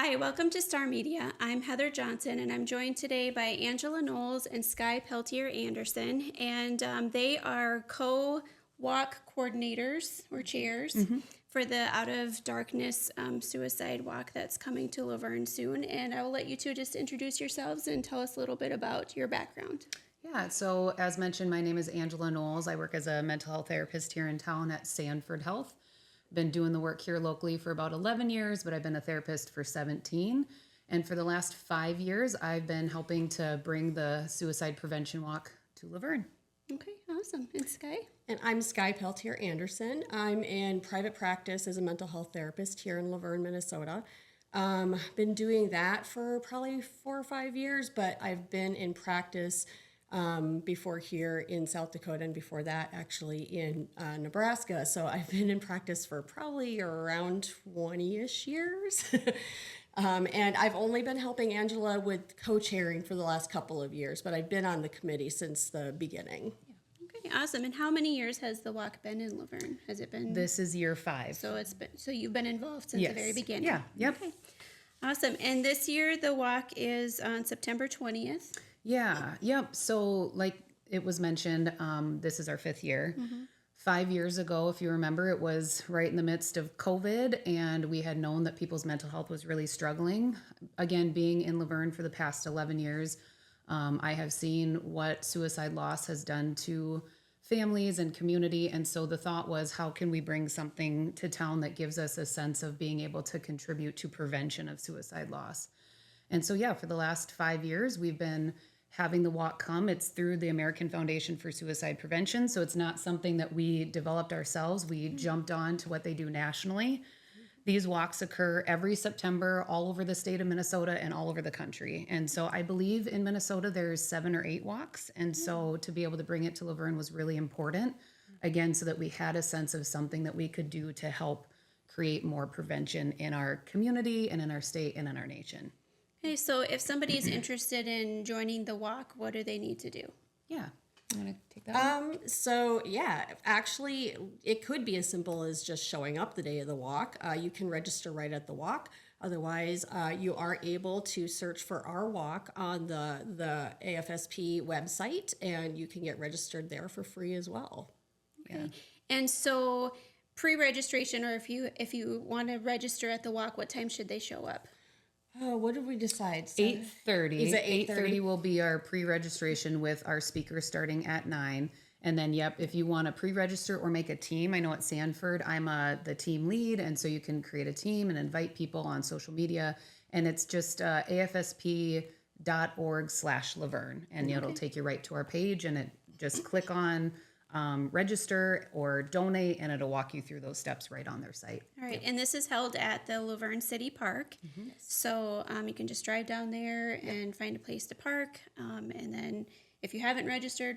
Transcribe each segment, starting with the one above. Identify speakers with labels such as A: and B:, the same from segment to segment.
A: Hi, welcome to Star Media. I'm Heather Johnson, and I'm joined today by Angela Nolz and Skie Peltier-Anderson, and they are co-walk coordinators or chairs for the Out of Darkness suicide walk that's coming to Luverne soon. And I will let you two just introduce yourselves and tell us a little bit about your background.
B: Yeah, so as mentioned, my name is Angela Knowles. I work as a mental health therapist here in town at Sanford Health. Been doing the work here locally for about 11 years, but I've been a therapist for 17. And for the last 5 years, I've been helping to bring the suicide prevention walk to Luverne.
A: Okay, awesome. And Skie?
C: And I'm Skie Peltier-Anderson. I'm in private practice as a mental health therapist here in Luverne, Minnesota. Been doing that for probably 4 or 5 years, but I've been in practice before here in South Dakota, and before that actually in Nebraska. So I've been in practice for probably around 20-ish years. And I've only been helping Angela with co-chairing for the last couple of years, but I've been on the committee since the beginning.
A: Okay, awesome. And how many years has the walk been in Luverne? Has it been?
B: This is year 5.
A: So you've been involved since the very beginning.
B: Yeah, yep.
A: Okay. Awesome. And this year the walk is on September 20th.
B: Yeah, yep. So like it was mentioned, this is our 5th year. 5 years ago, if you remember, it was right in the midst of COVID, and we had known that people's mental health was really struggling. Again, being in Luverne for the past 11 years, I have seen what suicide loss has done to families and community. And so the thought was, how can we bring something to town that gives us a sense of being able to contribute to prevention of suicide loss? And so, yeah, for the last 5 years, we've been having the walk come. It's through the American Foundation for Suicide Prevention. So it's not something that we developed ourselves. We jumped on to what they do nationally. These walks occur every September all over the state of Minnesota and all over the country. And so I believe in Minnesota there's 7 or 8 walks. And so to be able to bring it to Luverne was really important, again, so that we had a sense of something that we could do to help create more prevention in our community and in our state and in our nation.
A: Okay, so if somebody is interested in joining the walk, what do they need to do?
B: Yeah. You want to take that one?
C: So yeah, actually it could be as simple as just showing up the day of the walk. You can register right at the walk. Otherwise, you are able to search for our walk on the AFSP website, and you can get registered there for free as well.
A: Okay. And so pre-registration, or if you want to register at the walk, what time should they show up?
C: Oh, what did we decide?
B: 8:30.
C: Is it 8:30?
B: 8:30 will be our pre-registration with our speakers starting at 9. And then, yep, if you want to pre-register or make a team, I know at Sanford, I'm the team lead. And so you can create a team and invite people on social media. And it's just afsp.org/Luverne. And it'll take you right to our page, and it just click on register or donate, and it'll walk you through those steps right on their site.
A: All right, and this is held at the Luverne City Park. So you can just drive down there and find a place to park. And then if you haven't register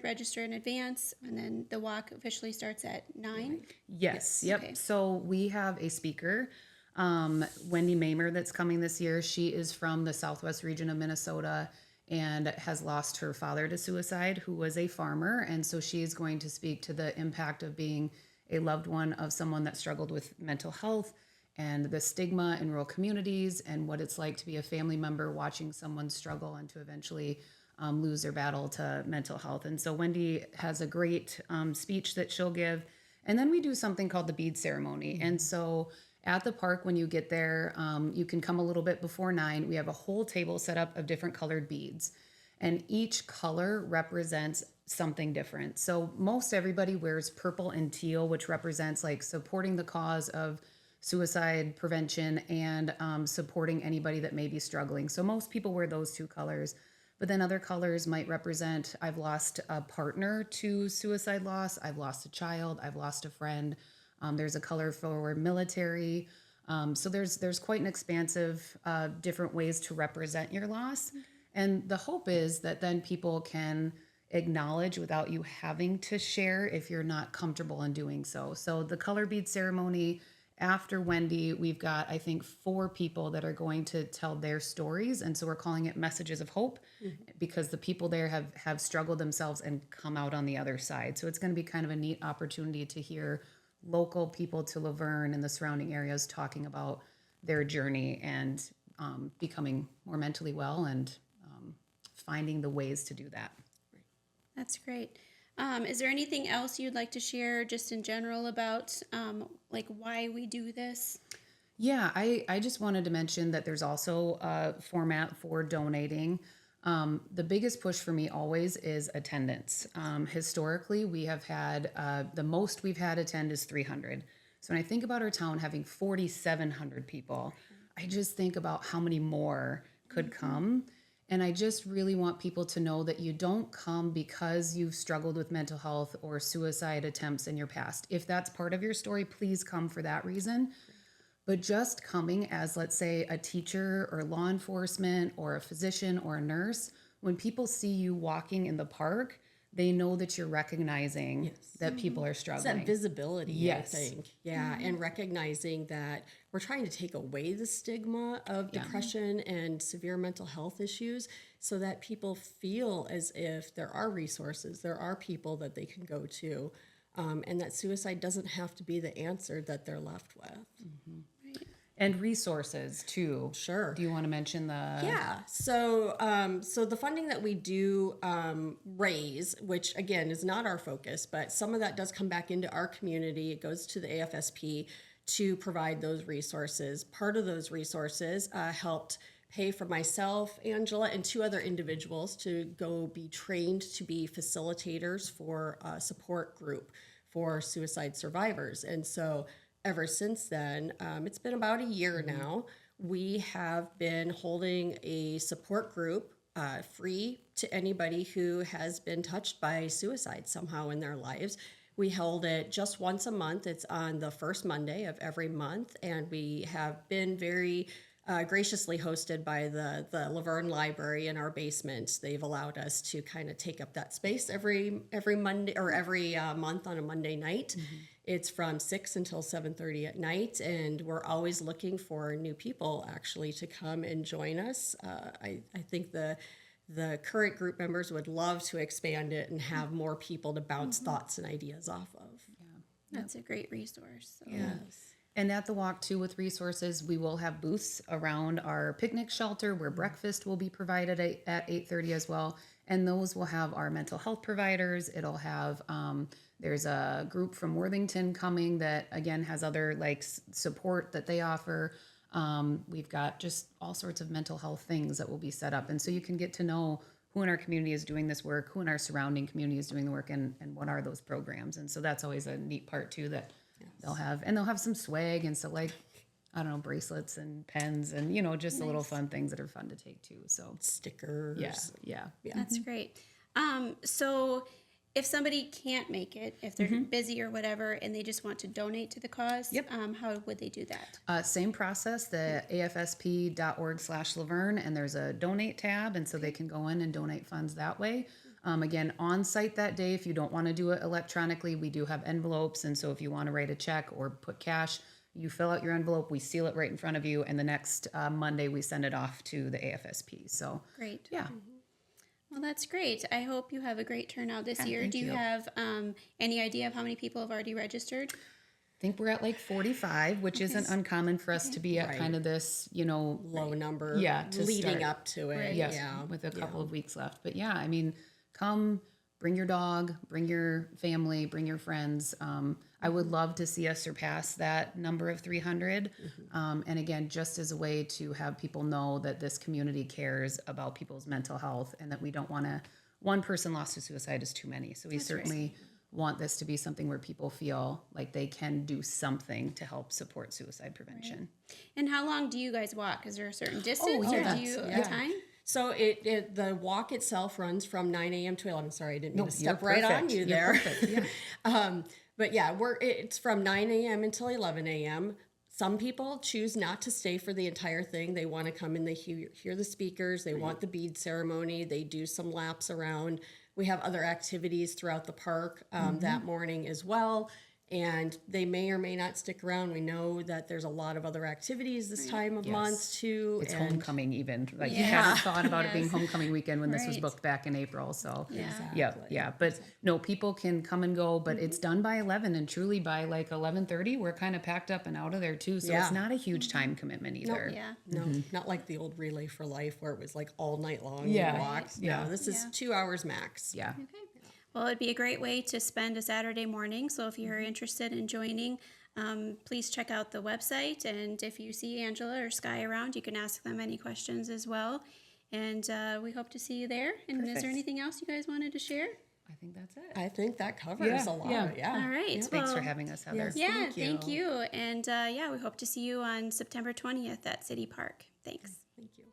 A: in advance, and then the walk officially starts at 9.
B: Yes. Yep.
A: Okay.
B: So we have a speaker, Wendy Mamer, that's coming this year. She is from the Southwest region of Minnesota and has lost her father to suicide, who was a farmer. And so she is going to speak to the impact of being a loved one of someone that struggled with mental health and the stigma in rural communities and what it's like to be a family member watching someone struggle and to eventually lose their battle to mental health. And so Wendy has a great speech that she'll give. And then we do something called the bead ceremony. And so at the park, when you get there, you can come a little bit before 9. We have a whole table set up of different colored beads, and each color represents something different. So most everybody wears purple and teal, which represents like supporting the cause of suicide prevention and supporting anybody that may be struggling. So most people wear those 2 colors. But then other colors might represent, I've lost a partner to suicide loss, I've lost a child, I've lost a friend. There's a color for military. So there's quite an expansive different ways to represent your loss. And the hope is that then people can acknowledge without you having to share if you're not comfortable in doing so. So the color bead ceremony, after Wendy, we've got, I think, 4 people that are going to tell their stories. And so we're calling it Messages of Hope because the people there have struggled themselves and come out on the other side. So it's going to be kind of a neat opportunity to hear local people to Luverne and the surrounding areas talking about their journey and becoming more mentally well and finding the ways to do that.
A: That's great. Is there anything else you'd like to share just in general about like why we do this?
B: Yeah, I just wanted to mention that there's also a format for donating. The biggest push for me always is attendance. Historically, we have had the most we've had attend is 300. So when I think about our town having 4,700 people, I just think about how many more could come. And I just really want people to know that you don't come because you've struggled with mental health or suicide attempts in your past. If that's part of your story, please come for that reason. But just coming as, let's say, a teacher or law enforcement or a physician or a nurse, when people see you walking in the park, they know that you're recognizing that people are
C: It's
B: struggling.
C: that visibility,
B: Yes.
C: I think. Yeah, and recognizing that we're trying to take away the stigma of depression and severe mental health issues so that people feel as if there are resources, there are people that they can go to, and that suicide doesn't have to be the answer that they're left with.
B: And resources, too.
C: Sure.
B: Do you want to mention the...
C: Yeah. So, so the funding that we do raise, which again is not our focus, but some of that does come back into our community. It goes to the AFSP to provide those resources. Part of those resources helped pay for myself, Angela, and two other individuals to go be trained to be facilitators for a support group for suicide survivors. And so ever since then, it's been about a year now, we have been holding a support group free to anybody who has been touched by suicide somehow in their lives. We hold it just once a month. It's on the first Monday of every month, and we have been very graciously hosted by the Luverne Library in our basement. They've allowed us to kind of take up that space every Monday or every month on a Monday night. It's from 6 until 7:30 at night, and we're always looking for new people actually to come and join us. I think the current group members would love to expand it and have more people to bounce thoughts and ideas off of.
A: That's a great resource. So.
C: Yes.
B: And at the walk, too, with resources, we will have booths around our picnic shelter where breakfast will be provided at 8:30 as well. And those will have our mental health providers. It'll have, there's a group from Worthington coming that, again, has other support that they offer. We've got just all sorts of mental health things that will be set up. And so you can get to know who in our community is doing this work, who in our surrounding community is doing the work, and what are those programs. And so that's always a neat part, too, that they'll have some swag and so I don't know, bracelets and pens and, just the little fun things that are fun to take too. So
C: Stickers.
B: Yeah.
A: That's great. So if somebody can't make it, if they're busy or whatever, and they just want to donate to the cause, how would they do that?
B: Same process, the afsp.org/Luverne, and there's a donate tab. And so they can go in and donate funds that way. Again, on site that day, if you don't want to do it electronically, we do have envelopes. And so if you want to write a check or put cash, you fill out your envelope, we seal it right in front of you. And the next Monday, we send it off to the AFSP. So
A: Great.
B: yeah.
A: Well, that's great. I hope you have a great turnout this year.
B: thank
A: Do you
B: you.
A: have any idea of how many people have already registered?
B: I think we're at 45, which isn't uncommon for us to be at
C: Right.
B: kind of this,
C: Low number.
B: Yeah, to
C: leading
B: start.
C: up to it.
A: Right.
B: yes,
C: Yeah.
B: with a couple of weeks left. But yeah, I mean, come, bring your dog, bring your family, bring your friends. I would love to see us surpass that number of 300. And again, just as a way to have people know that this community cares about people's mental health and that we don't want to, one person lost to suicide is too many. So we certainly want this to be something where people feel like they can do something to help support suicide prevention.
A: And how long do you guys walk? Is there a certain distance or
B: yes.
A: do you
B: Yeah.
A: a time?
C: So the walk itself runs from 9 a.m. to 11. Sorry, I didn't mean to
B: you're
C: step right on
B: perfect.
C: you
B: You're
C: there.
B: perfect. Yeah.
C: But yeah, it's from 9 a.m. until 11 a.m. Some people choose not to stay for the entire thing. They want to come and they hear the speakers. They want the bead ceremony. They do some laps around. We have other activities throughout the park that morning as well. And they may or may not stick around. We know that there's a lot of other activities this time of
B: Yes.
C: month too.
B: It's
C: and
B: homecoming even. Like you
A: Yeah.
B: hadn't thought about it being
A: Yes.
B: homecoming weekend when this was
A: Right.
B: booked back in April. So
A: Yeah.
B: yeah. But no, people can come and go, but it's done by 11, and truly by like 11:30, we're kind of packed up and out of there too. So
C: Yeah.
B: it's not a huge time commitment either.
A: Yeah.
C: No, not like the old Relay for Life where it was like all night long.
B: Yeah.
C: You walked.
B: Yeah.
C: No, this is
A: Yeah.
C: 2 hours max.
B: Yeah.
A: Okay. Well, it'd be a great way to spend a Saturday morning. So if you're interested in joining, please check out the website. And if you see Angela or Sky around, you can ask them any questions as well. And we hope to see you there. And is
B: Perfect.
A: there anything else you guys wanted to share?
B: I think that's it.
C: I think that covers
B: Yeah,
C: a lot.
B: yeah.
C: Yeah.
A: All right.
B: Thanks for
A: Well,
B: having us, Heather.
C: Yes.
A: Yeah,
C: Thank
A: thank
C: you.
A: you. And yeah, we hope to see you on September 20th at City Park. Thanks.
C: Thank you.